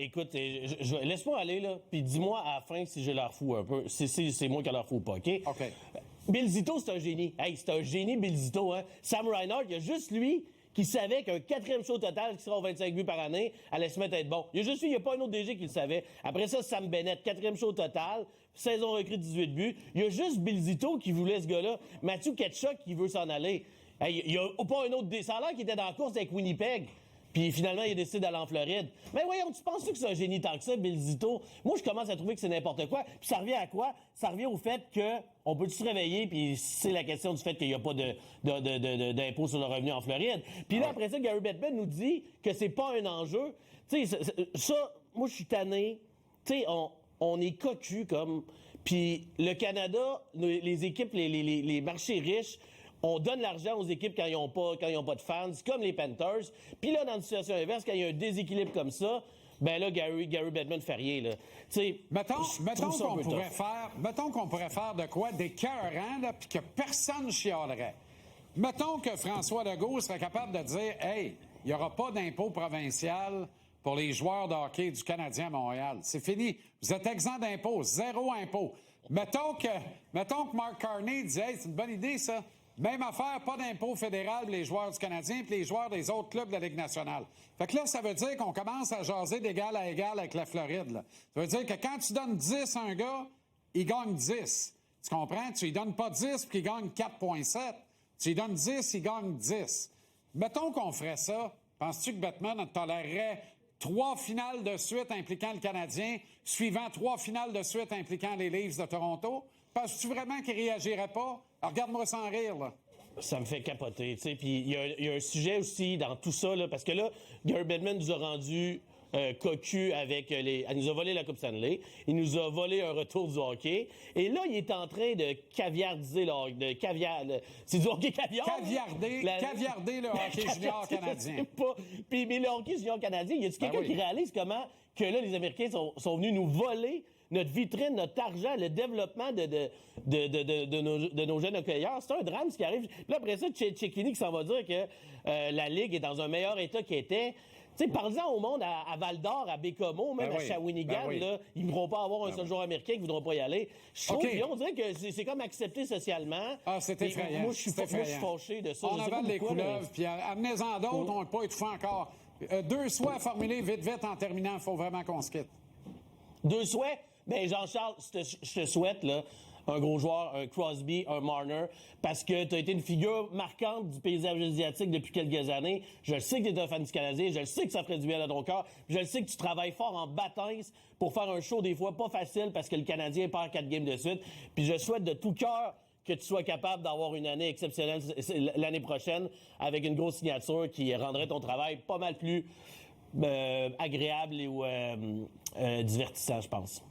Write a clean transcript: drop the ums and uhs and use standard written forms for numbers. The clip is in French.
écoute, laisse-moi aller, là, puis dis-moi à la fin si je leur fous un peu. C'est moi qui leur fous pas, OK? OK. Bill Zito, c'est un génie. Hey, c'est un génie, Bill Zito, hein? Sam Reinhart, il y a juste lui qui savait qu'un 4e show total qui sera aux 25 buts par année allait se mettre à être bon. Il y a juste lui, il n'y a pas un autre DG qui le savait. Après ça, Sam Bennett, 4e show total, saison recrue 18 buts. Il y a juste Bill Zito qui voulait ce gars-là. Matthew Tkachuk qui veut s'en aller. Hey, il n'y a pas un autre... Ça a l'air qui était dans la course avec Winnipeg. Puis finalement, il a décidé d'aller en Floride. Mais voyons, tu penses que c'est un génie tant que ça, Bill Zito? Moi, je commence à trouver que c'est n'importe quoi. Puis ça revient à quoi? Ça revient au fait que on peut se réveiller, puis c'est la question du fait qu'il n'y a pas d'impôt sur le revenu en Floride. Puis là, après ça, Gary Bettman nous dit que c'est pas un enjeu. Tu sais, ça, moi, je suis tanné. Tu sais, on est cocu comme... Puis le Canada, les équipes, les marchés riches... On donne l'argent aux équipes quand ils n'ont pas de fans, comme les Panthers. Puis là, dans une situation inverse, quand il y a un déséquilibre comme ça, ben là, Gary Bettman fait rien, là. Mettons qu'on pourrait faire de quoi d'écœurant, là, puis que personne chialerait. Mettons que François Legault serait capable de dire « Hey, il n'y aura pas d'impôt provincial pour les joueurs de hockey du Canadien à Montréal. C'est fini. Vous êtes exempt d'impôt, 0 impôt. » Mettons que Mark Carney disait « Hey, c'est une bonne idée, ça. » Même affaire, pas d'impôt fédéral pour les joueurs du Canadien puis les joueurs des autres clubs de la Ligue nationale. Fait que là, ça veut dire qu'on commence à jaser d'égal à égal avec la Floride, là. Ça veut dire que quand tu donnes 10 à un gars, il gagne 10. Tu comprends? Tu lui donnes pas 10 puis qu'il gagne 4,7. Tu lui donnes 10, il gagne 10. Mettons qu'on ferait ça. Penses-tu que Bettman tolérerait 3 finales de suite impliquant le Canadien, suivant 3 finales de suite impliquant les Leafs de Toronto? Penses-tu vraiment qu'il réagirait pas? Alors, regarde-moi sans rire, là. Ça me fait capoter, tu sais. Puis il y a un sujet aussi dans tout ça, là, parce que là, Gary Bettman nous a rendu cocu avec il nous a volé la Coupe Stanley, il nous a volé un retour du hockey, et là, il est en train de caviardiser c'est du hockey caviar? Caviarder le hockey junior canadien. Puis, mais le hockey junior canadien, y a-tu quelqu'un qui réalise comment que là, les Américains sont venus nous voler notre vitrine, notre argent, le développement de nos jeunes hockeyeurs? C'est un drame ce qui arrive. Puis là, après ça, Cecchini qui s'en va dire que la Ligue est dans un meilleur état qu'elle était. Tu sais, parle-en au monde à Val-d'Or, à Bécomo, même à Shawinigan, là, ils ne voudront pas avoir un seul joueur américain qui ne voudront pas y aller. Je trouve on dirait que c'est comme accepté socialement. Ah, c'est effrayant. Moi, je suis fâché de ça. On avale les couleuvres, puis amenez-en d'autres, on n'a pas étouffé encore. 2 souhaits à formuler vite en terminant. Il faut vraiment qu'on se quitte. 2 souhaits? Ben Jean-Charles, je te souhaite là, un gros joueur, un Crosby, un Marner, parce que tu as été une figure marquante du paysage asiatique depuis quelques années. Je le sais que tu es un fan du Canadien, je le sais que ça ferait du bien à ton cœur, je le sais que tu travailles fort en bataille pour faire un show des fois pas facile parce que le Canadien perd 4 games de suite. Puis je souhaite de tout cœur que tu sois capable d'avoir une année exceptionnelle l'année prochaine avec une grosse signature qui rendrait ton travail pas mal plus agréable et divertissant, je pense.